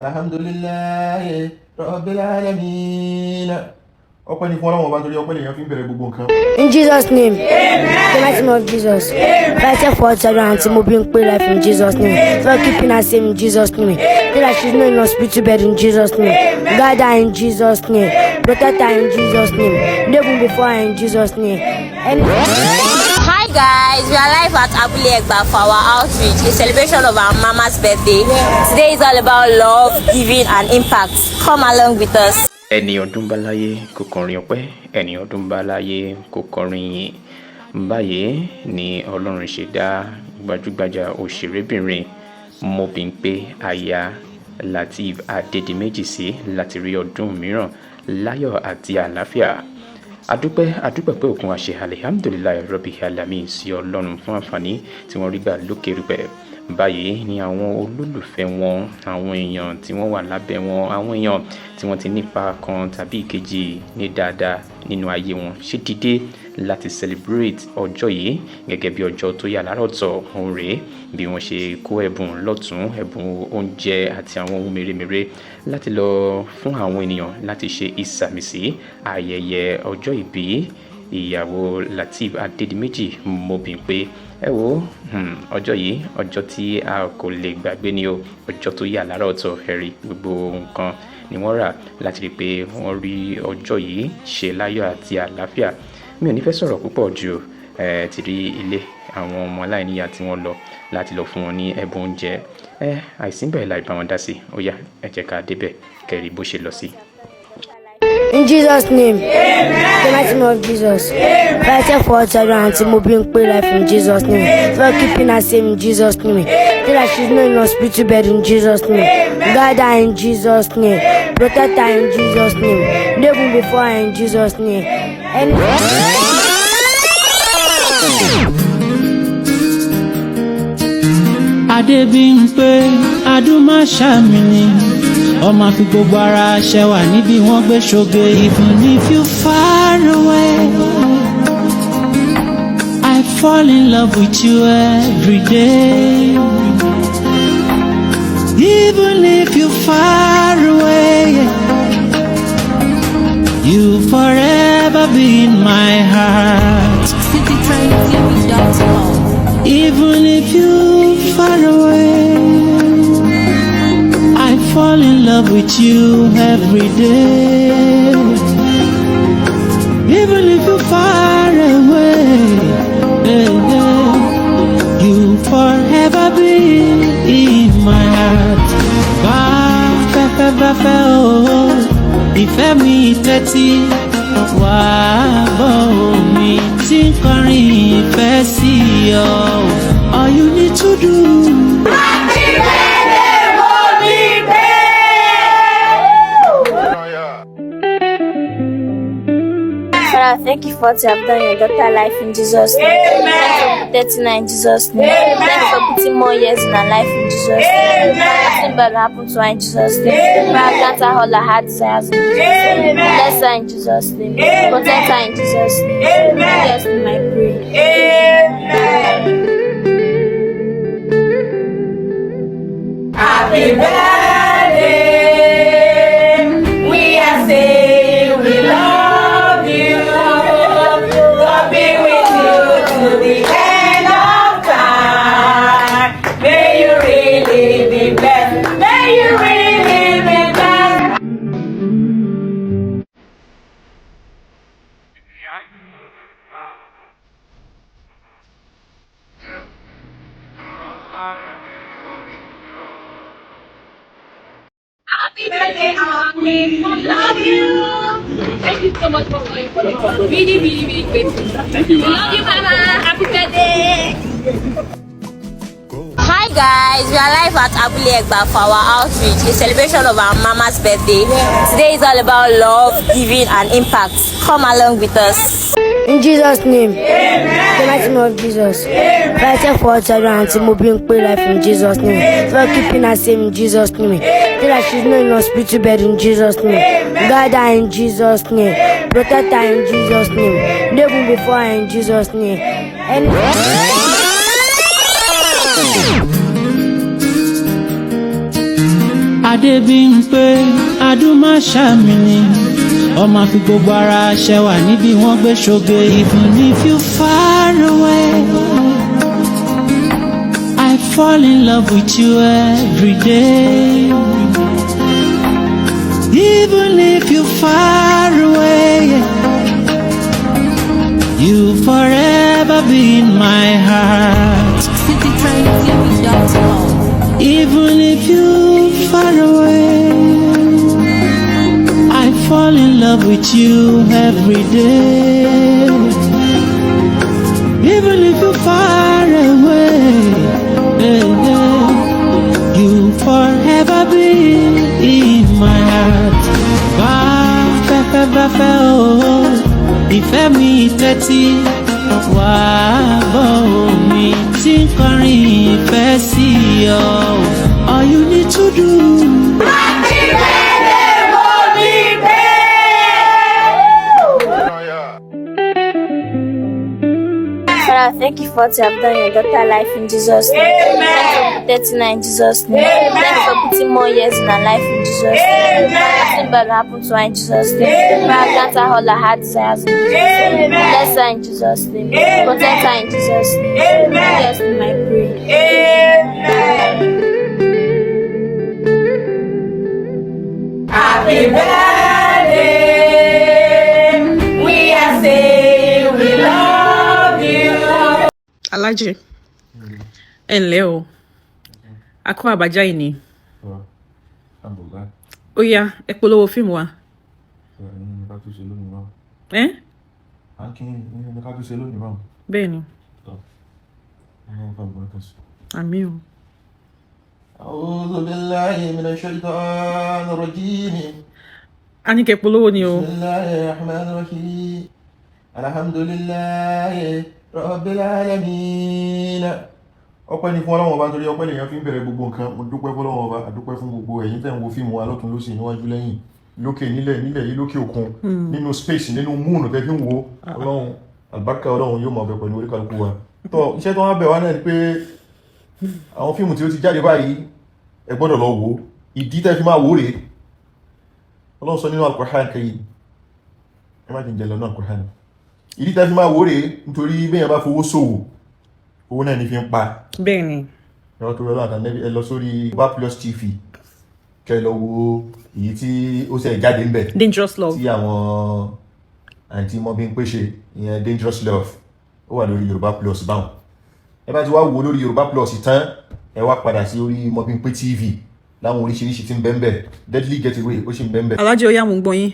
Alhamdulillah Rabbil Alamin. Ọpẹ́ ni fún Ọlọ́run Ọba nítorí ọpẹ́ lèèyàn fi ń bẹ̀rẹ̀ gbogbo nǹkan. In Jesus' name, the mighty name of Jesus. Fight for children and Mobimpe life in Jesus' name. For keeping us safe in Jesus' name. Tell her she's not in hospital bed in Jesus' name. Guide her in Jesus' name. Protect her in Jesus' name. Never before her in Jesus' name. Hi guys, we are live at Abule Egba for our outreach, a celebration of our mama's birthday. Today is all about love, giving and impact. Come along with us. Ẹni ọdún bá láyé kò kọrin ọpẹ́, ẹni ọdún bá láyé kò kọrin yìn. Báyìí ni Ọlọ́run ṣe dá gbajúgbajà òṣèrébìnrin Mobimpe aya Lateef Adedimeji sí láti rí ọdún mìíràn láyọ̀ àti àlàáfíà. Adúpẹ́ pé òkun àṣẹ alihamdulilayi rọ́bì alamin sí Ọlọ́run fún àǹfààní tí wọ́n rí gbà lókè rúpẹ́. Báyìí ni àwọn olólùfẹ́ wọn, àwọn èèyàn tí wọ́n wà lábẹ́ wọn, àwọn èèyàn tí wọ́n ti nípa kan tàbí ìkejì ní dáadáa nínú ayé wọn ṣe dìde láti celebrate ọjọ́ yìí gẹ́gẹ́ bí ọjọ́ tó yà lárọ̀tọ̀ òun rèé bí wọ́n ṣe kó ẹ̀bùn lọ́tún, ẹ̀bùn oúnjẹ àti àwọn ohun mèremère láti lọ fún àwọn ènìyàn láti ṣe ìsàmìsí ayẹyẹ ọjọ́ ìbí ìyàwó Lateef Adedimeji Mobimpe. Ẹ wo ọjọ́ yìí ọjọ́ tí a kò lè gbàgbé ni o, ọjọ́ tó yà lára ọ̀tọ̀ ẹ̀rí gbogbo nǹkan ni wọ́n rà láti rí pé wọ́n rí ọjọ́ yìí ṣe láyọ̀ àti àlàáfíà. Mi ò ní fẹ́ sọ̀rọ̀ púpọ̀ jù ti rí ilé àwọn ọmọ aláìníyà tí wọ́n lọ láti lọ fún wọn ní ẹ̀bùn oúnjẹ àìsínbẹ̀ láì bá wọn dá sí. Ó yá ẹ jẹ́ ká débẹ̀ kẹ́rì bó ṣe lọ sí. In Jesus' name, the mighty name of Jesus. Fight for children and Mobimpe life in Jesus' name. For keeping us safe in Jesus' name. Tell her she's not in hospital bed in Jesus' name. Guide her in Jesus' name. Protect her in Jesus' name. Never before her in Jesus' name. Adebimpe Adumashamini ọmọ fi gbogbo ara ṣẹwà níbi wọ́n gbé ṣoge. Even if you far away, I fall in love with you every day. Even if you far away, you forever be in my heart. Even if you far away, I fall in love with you every day. Even if you're far away, you forever be in my heart. Ìfẹ́ mi tẹ́tí wá bọ̀ mi tí ń kọrin ìfẹ́ sí ọ. All you need to do. Father, thank you for what you have done in your daughter's life in Jesus' name. Amen. Thank you for 39 in Jesus' name. Amen. Thank you for putting more years in her life in Jesus' name. Nothing bad will happen to her in Jesus' name. Grant her all her heart desires in Jesus' name. Bless her in Jesus' name. Protect her in Jesus' name. In Jesus' name I pray. Amen. Happy birthday. We are saying we love you. God be with you to the end of time. May you really be blessed. May you really be blessed. Happy birthday, Mommy. Love you. Thank you so much for my really, really, really grateful. Thank you, love you, Mama. Happy birthday. Hi guys, we are live at Abule Egba for our outreach, a celebration of our mama's birthday. Today is all about love, giving and impact. Come along with us. In Jesus' name, the mighty name of Jesus. Fight for children and Mobimpe life in Jesus' name. For keeping us safe in Jesus' name. Tell her she's not in hospital bed in Jesus' name. Guide her in Jesus' name. Protect her in Jesus' name. Never before her in Jesus' name. Adebimpe Adumashamini ọmọ fi gbogbo ara ṣẹwà níbi wọ́n gbé ṣoge. Even if you far away, I fall in love with you every day. Even if you far away, you forever be in my heart. Even if you far away, I fall in love with you every day. Even if you far away, you forever be in my heart. Oh, ìfẹ́ mi tẹ́tí wá bọ̀ mi tí ń kọrin ìfẹ́ sí ọ. All you need to do. Father, thank you for what you have done in your daughter's life in Jesus' name. Thank you for protecting her in Jesus' name. Thank you for putting more years in her life in Jesus' name. Nothing bad will happen to her in Jesus' name. Father, grant her all her heart desires in Jesus' name. Bless her in Jesus' name. Protect her in Jesus' name. In Jesus' name I pray. Happy birthday. We are saying we love you. Alájì ẹ ǹlẹ́ o akọ àbájá yìí ni ó yá ẹ polówó fíìmù wa. Bẹ́ẹ̀ ni àmín o. أعوذ بالله من الشيطان الرجيم. A ní kẹ́ polówó ni o. بسم الله الرحمن الرحيم. الحمد لله رب العالمين. ọpẹ́ ni fún Ọlọ́run Ọba nítorí ọpẹ́ lèyàn fi ń bẹ̀rẹ̀ gbogbo nǹkan. Mo dúpẹ́ fún Ọlọ́run Ọba, àdúpẹ́ fún gbogbo ẹ̀yin tẹ́ ń wo fíìmù wa lọ́tùn lósì níwájú lẹ́yìn lókè nílẹ̀ yìí lókè òkun nínú space nínú moon tẹ́ fi ń wo Ọlọ́run àlùbáríkà Ọlọ́run yóò máa bẹ pẹ̀lú oríkàlùkù wa. Tọ́ iṣẹ́ tó wá bẹ̀ wá náà ni pé àwọn fíìmù tí ó ti jáde báyìí ẹ gbọ́dọ̀ lọ wò. Ìdí tẹ́ fi máa wò rèé. Ọlọ́run sọ nínú Al-Qur'an Karim, ẹ má ti jẹ́ lọ́nà Al-Qur'an. Ìdí tẹ́ fi máa wò rèé nítorí bẹ́yàn bá fowó ṣòwò owó náà ní fi ń pa. Bẹ́ẹ̀ ni ẹ̀rọ tó rọ́lọ́ àtàlẹ́bí ẹ lọ sórí Yorùbá Plus TV kẹ́ lọ wo èyí tí ó ṣe jáde ń bẹ̀ Dangerous Love tí àwọn àǹtí Mobimpe ṣe, ìyẹn Dangerous Love, ó wà lórí Yorùbá Plus báwọn. Ẹ bá ti wá wò lórí Yorùbá Plus tán ẹ wá padà sí orí Mobimpe TV láwọn oríṣiríṣi tí ń bẹ ń bẹ̀. Deadly Getaway ó sì ń bẹ ń bẹ̀. Alájì ó yá mò ń gbọ́ yín.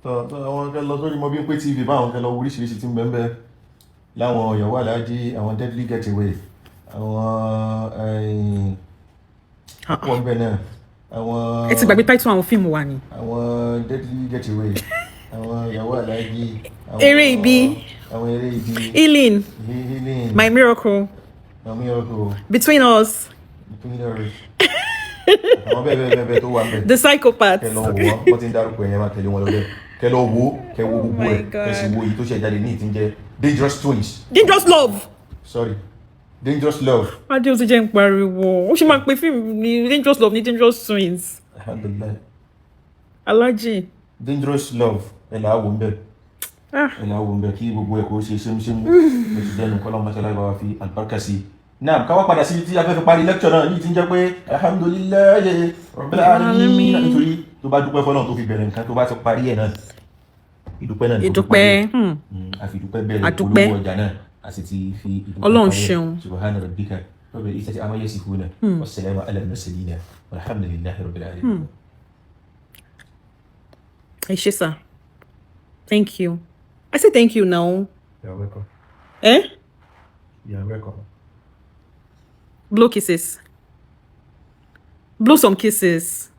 àwọn kẹ́ lọ sórí Mobimpe TV báwọn kẹ́ lọ wo oríṣiríṣi tí ń bẹ ń bẹ̀ láwọn Ìyàwó Aláàjì, àwọn Deadly Getaway, àwọn pọ̀ ń bẹ náà, àwọn Ẹ ti gbàgbé táìtù àwọn fíìmù wa ni. àwọn Deadly Getaway, àwọn Ìyàwó Aláàjì, Eré Ibi, àwọn Eré Ibi, Healing, My Miracle, Between Us, àwọn bẹ́ẹ̀ tó wà ń bẹ̀. The Psychopath. Kẹ́ lọ wò wọ́n ti ń dárúkọ ẹ̀yẹn máa tẹ̀lé wọn lọ́dẹ̀. Kẹ́ lọ wò gbogbo ẹ̀ kẹ́ sì wo èyí tó ṣe jáde ní ìtí ń jẹ́ Dangerous Twins. Dangerous Love. Sorry, Dangerous Love. Adé ó ti jẹ́ ń pariwo. Ó ṣe máa pe fíìmù ní Dangerous Love ní Dangerous Twins. Alhamdulillah. Alájì. Dangerous Love ẹ̀ là á wò ń bẹ̀. ẹ̀ là á wò ń bẹ̀ kí gbogbo ẹ̀ kó ṣe ṣémúṣémú. Mo ti dẹnu kọ́lá mọ́ṣálá ìbá wa fi àlùbáríkà sí i. Náà ká wá padà sí tí a fẹ́ fi parí lecture náà yìí ti ń jẹ́ pé alhamdulillahi rabbil alamin, nítorí tó bá dúpẹ́ fọ́lọ́run tó fi bẹ̀rẹ̀ nǹkan tó bá ti parí ẹ̀ náà ìdúpẹ́ náà Ìdúpẹ́. àfi ìdúpẹ́ bẹ̀rẹ̀ Àdúpẹ́. olówó ọjà náà a sì ti fi ìdúpẹ́ Ọlọ́run parí ẹ̀. ṣeun. subhana rabbika rabbil izzati amma yasifuna wassalamu ala al-mursalin walhamdulillahi rabbil alamin. Ẹ ṣé sir. Thank you. I say thank you now. You're welcome. You're welcome. Blow kisses. Blow some kisses.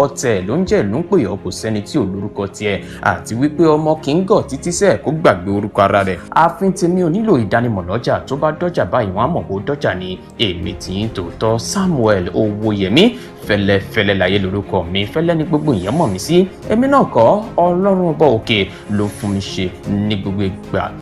ọ̀tẹ̀ ló ń jẹ́ ló ń pè ọ́ kò sẹ́ni tí ò lórúkọ tiẹ̀ àti wípé ọmọ kì í gọ̀ títí sẹ́ẹ̀ kó gbàgbé orúkọ ara rẹ̀ ààfin tèmi ò nílò ìdánimọ̀ lọ́jà tó bá dọ́jà báyìí wọ́n á mọ̀ pé ó dọ́jà ni èmi tí ń tòótọ́ Samuel Owóyẹmí fẹ́lẹ́fẹ́lẹ́ láyé lórúkọ mi fẹ́lẹ́ ní gbogbo èèyàn mọ̀ mí sí èmi náà kọ́ Ọlọ́run ọba òkè ló fún mi ṣe ní gbogbo ìgbà